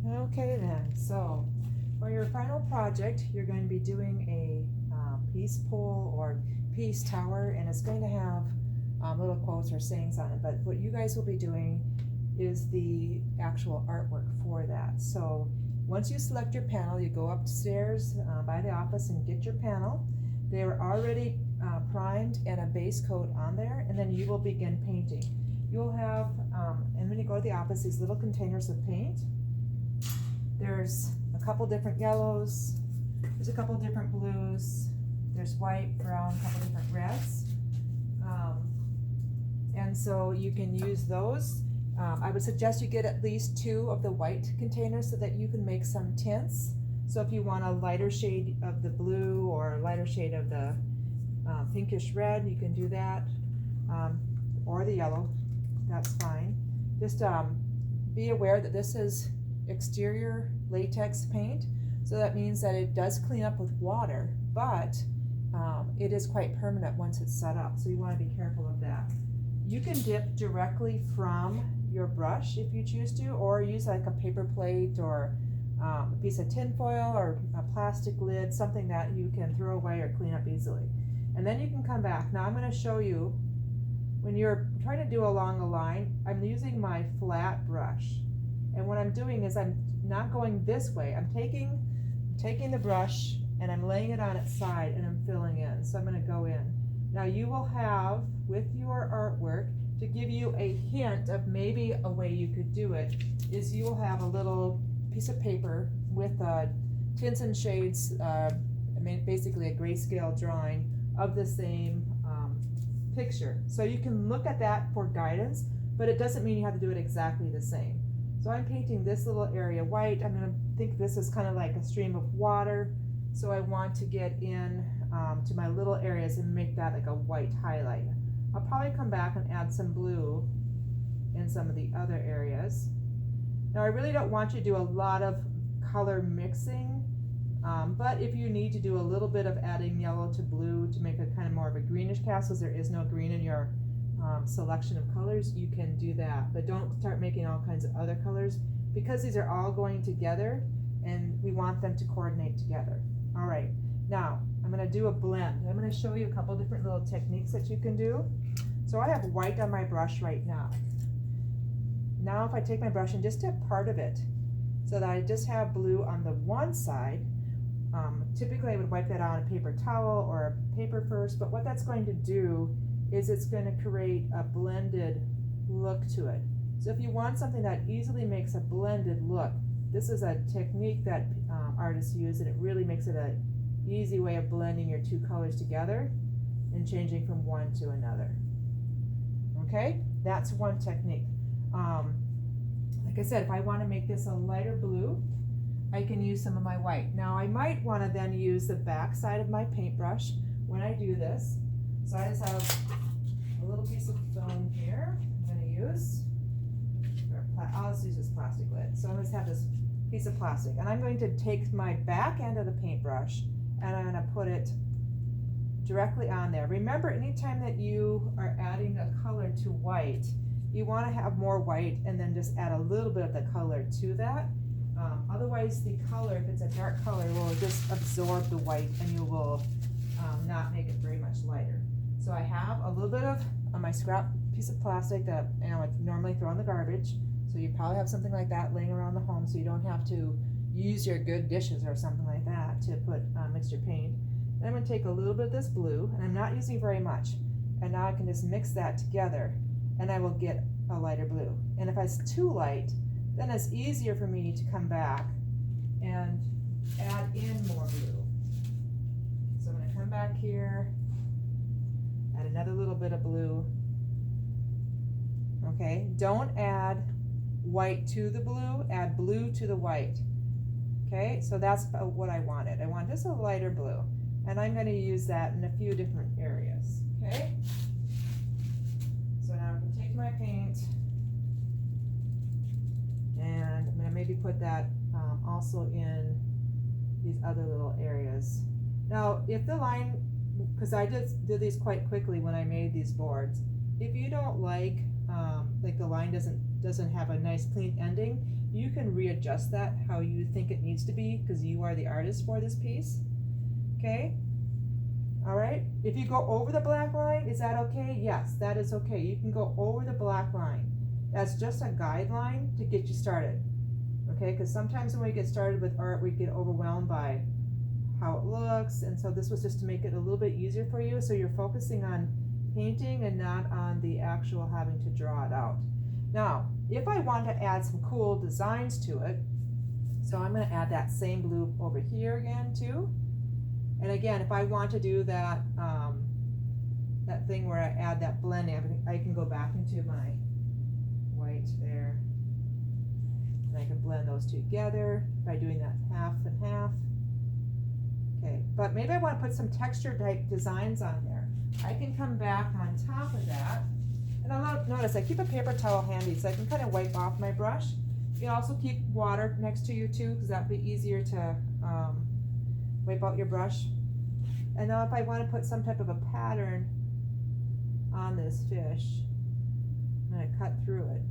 Okay then, so for your final project, you're going to be doing a peace pole or peace tower, and it's going to have little quotes or sayings on it, but what you guys will be doing is the actual artwork for that. So once you select your panel, you go upstairs by the office and get your panel. They are already primed and a base coat on there, and then you will begin painting. You'll have, and when you go to the office, these little containers of paint. There's a couple different yellows, there's a couple different blues, there's white, brown, a couple different reds. And so you can use those. I would suggest you get at least 2 of the white containers so that you can make some tints. So if you want a lighter shade of the blue or a lighter shade of the pinkish red, you can do that, or the yellow, that's fine. Just be aware that this is exterior latex paint, so that means that it does clean up with water, but it is quite permanent once it's set up, so you want to be careful of that. You can dip directly from your brush if you choose to, or use like a paper plate or a piece of tin foil or a plastic lid, something that you can throw away or clean up easily. And then you can come back. Now I'm going to show you when you're trying to do along a line. I'm using my flat brush, and what I'm doing is I'm not going this way. I'm taking the brush and I'm laying it on its side and I'm filling in. So I'm going to go in. Now you will have with your artwork, to give you a hint of maybe a way you could do it, is you will have a little piece of paper with tints and shades, basically a grayscale drawing of the same picture. So you can look at that for guidance, but it doesn't mean you have to do it exactly the same. So I'm painting this little area white. I'm going to think this is kind of like a stream of water. So I want to get in to my little areas and make that like a white highlight. I'll probably come back and add some blue in some of the other areas. Now I really don't want you to do a lot of color mixing, but if you need to do a little bit of adding yellow to blue to make it kind of more of a greenish cast, because there is no green in your selection of colors, you can do that. But don't start making all kinds of other colors, because these are all going together and we want them to coordinate together. All right, now I'm going to do a blend. I'm going to show you a couple different little techniques that you can do. So I have white on my brush right now. Now if I take my brush and just dip part of it so that I just have blue on the one side, typically I would wipe that on a paper towel or a paper first, but what that's going to do is it's going to create a blended look to it. So if you want something that easily makes a blended look, this is a technique that artists use, and it really makes it an easy way of blending your 2 colors together and changing from one to another. Okay, that's one technique. Like I said, if I want to make this a lighter blue, I can use some of my white. Now I might want to then use the back side of my paintbrush when I do this. So I just have a little piece of foam here I'm going to use. I'll just use this plastic lid. So I'm going to have this piece of plastic, and I'm going to take my back end of the paintbrush and I'm going to put it directly on there. Remember, anytime that you are adding a color to white, you want to have more white and then just add a little bit of the color to that. Otherwise the color, if it's a dark color, will just absorb the white and you will not make it very much lighter. So I have a little bit of my scrap piece of plastic that I would normally throw in the garbage. So you probably have something like that laying around the home, so you don't have to use your good dishes or something like that to put mix your paint. Then I'm going to take a little bit of this blue, and I'm not using very much, and now I can just mix that together and I will get a lighter blue. And if it's too light, then it's easier for me to come back and add in more blue. So I'm going to come back here, add another little bit of blue. Okay, don't add white to the blue, add blue to the white. Okay, so that's what I wanted. I want just a lighter blue, and I'm going to use that in a few different areas. Okay, so now I can take my paint and I'm going to maybe put that also in these other little areas. Now if the line, because I just did these quite quickly when I made these boards, if you don't like the line doesn't have a nice clean ending, you can readjust that how you think it needs to be, because you are the artist for this piece. Okay? All right, if you go over the black line, is that okay? Yes, that is okay. You can go over the black line. That's just a guideline to get you started. Okay, because sometimes when we get started with art, we get overwhelmed by how it looks, and so this was just to make it a little bit easier for you, so you're focusing on painting and not on the actual having to draw it out. Now, if I want to add some cool designs to it, so I'm going to add that same blue over here again too. And again, if I want to do that that thing where I add that blending, I can go back into my white there, and I can blend those together by doing that half and half. Okay, but maybe I want to put some texture type designs on there. I can come back on top of that, and I'll notice I keep a paper towel handy so I can kind of wipe off my brush. You can also keep water next to you too, because that'd be easier to wipe out your brush. And now if I want to put some type of a pattern on this fish, I'm going to cut through it.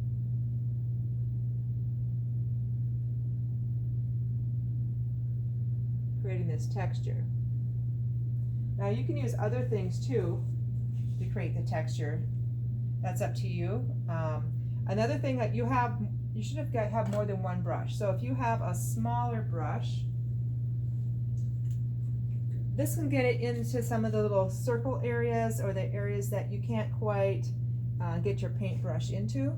Creating this texture. Now you can use other things too to create the texture. That's up to you. Another thing that you should have more than one brush. So if you have a smaller brush, this can get it into some of the little circle areas or the areas that you can't quite get your paintbrush into.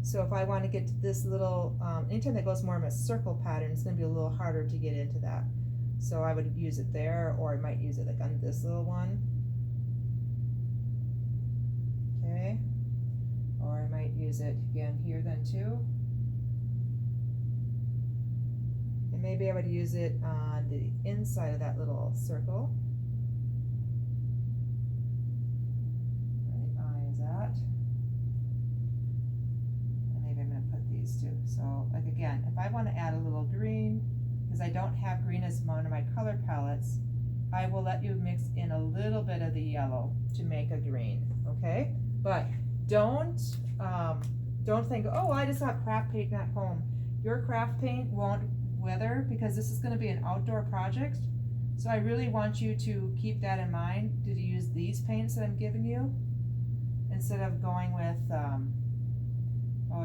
So if I want to get to this little, anytime that goes more of a circle pattern, it's going to be a little harder to get into that. So I would use it there, or I might use it like on this little one. Okay. Or I might use it again here then too. And maybe I would use it on the inside of that little circle. Where the eye is at. And maybe I'm going to put these two. So like again, if I want to add a little green, because I don't have green as one of my color palettes, I will let you mix in a little bit of the yellow to make a green, okay? But don't think, oh, I just have craft paint at home. Your craft paint won't weather because this is going to be an outdoor project. So I really want you to keep that in mind, to use these paints that I'm giving you instead of going with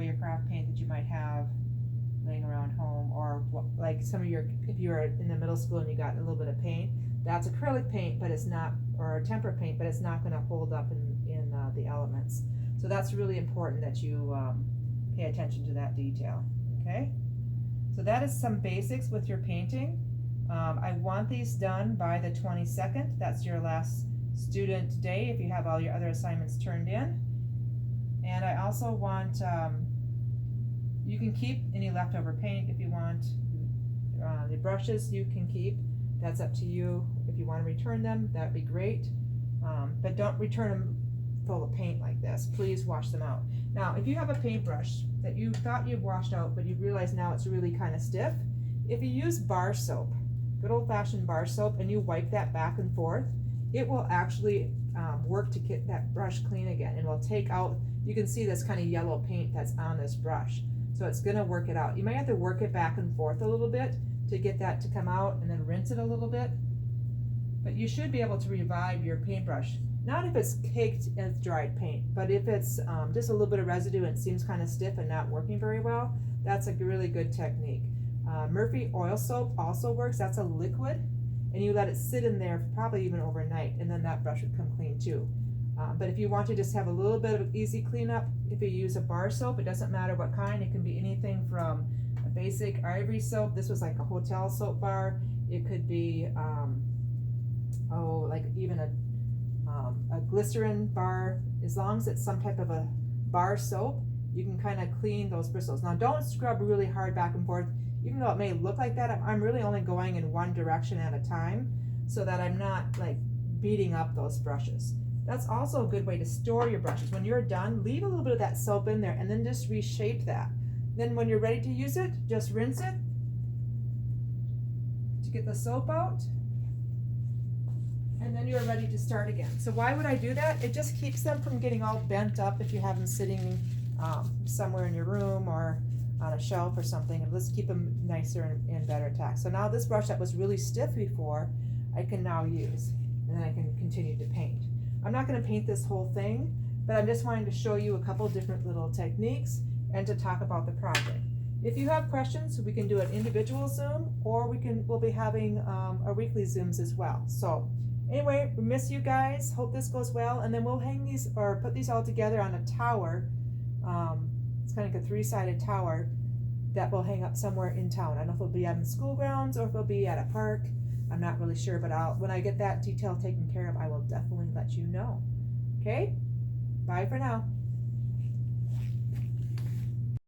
your craft paint that you might have laying around home, or like some of your, if you're in the middle school and you got a little bit of paint, that's acrylic paint, but it's not, or tempera paint, but it's not going to hold up in the elements. So that's really important that you pay attention to that detail. Okay, so that is some basics with your painting. I want these done by the 22nd. That's your last student day if you have all your other assignments turned in. And I also want you can keep any leftover paint if you want. The brushes you can keep. That's up to you. If you want to return them, that'd be great. But don't return them full of paint like this. Please wash them out. Now, if you have a paintbrush that you thought you'd washed out, but you realize now it's really kind of stiff, if you use bar soap, good old-fashioned bar soap, and you wipe that back and forth, it will actually work to get that brush clean again, and will take out, you can see this kind of yellow paint that's on this brush. So it's going to work it out. You might have to work it back and forth a little bit to get that to come out, and then rinse it a little bit. But you should be able to revive your paintbrush. Not if it's caked as dried paint, but if it's just a little bit of residue and it seems kind of stiff and not working very well, that's a really good technique. Murphy oil soap also works. That's a liquid, and you let it sit in there probably even overnight, and then that brush would come clean too. But if you want to just have a little bit of easy cleanup, if you use a bar soap, it doesn't matter what kind. It can be anything from a basic ivory soap. This was like a hotel soap bar. It could be, like even a glycerin bar. As long as it's some type of a bar soap, you can kind of clean those bristles. Now don't scrub really hard back and forth. Even though it may look like that, I'm really only going in one direction at a time so that I'm not like beating up those brushes. That's also a good way to store your brushes. When you're done, leave a little bit of that soap in there and then just reshape that. Then when you're ready to use it, just rinse it to get the soap out, and then you're ready to start again. So why would I do that? It just keeps them from getting all bent up if you have them sitting somewhere in your room, or on a shelf or something, and let's keep them nicer and better tacked. So now this brush that was really stiff before, I can now use, and then I can continue to paint. I'm not gonna paint this whole thing, but I'm just wanting to show you a couple different little techniques and to talk about the project. If you have questions, we can do an individual Zoom, or we'll be having our weekly Zooms as well. So anyway, we miss you guys. Hope this goes well, and then we'll hang these or put these all together on a tower. It's kind of like a three-sided tower that will hang up somewhere in town. I don't know if it'll be on the school grounds or if it'll be at a park. I'm not really sure, but when I get that detail taken care of, I will definitely let you know. Okay? Bye for now.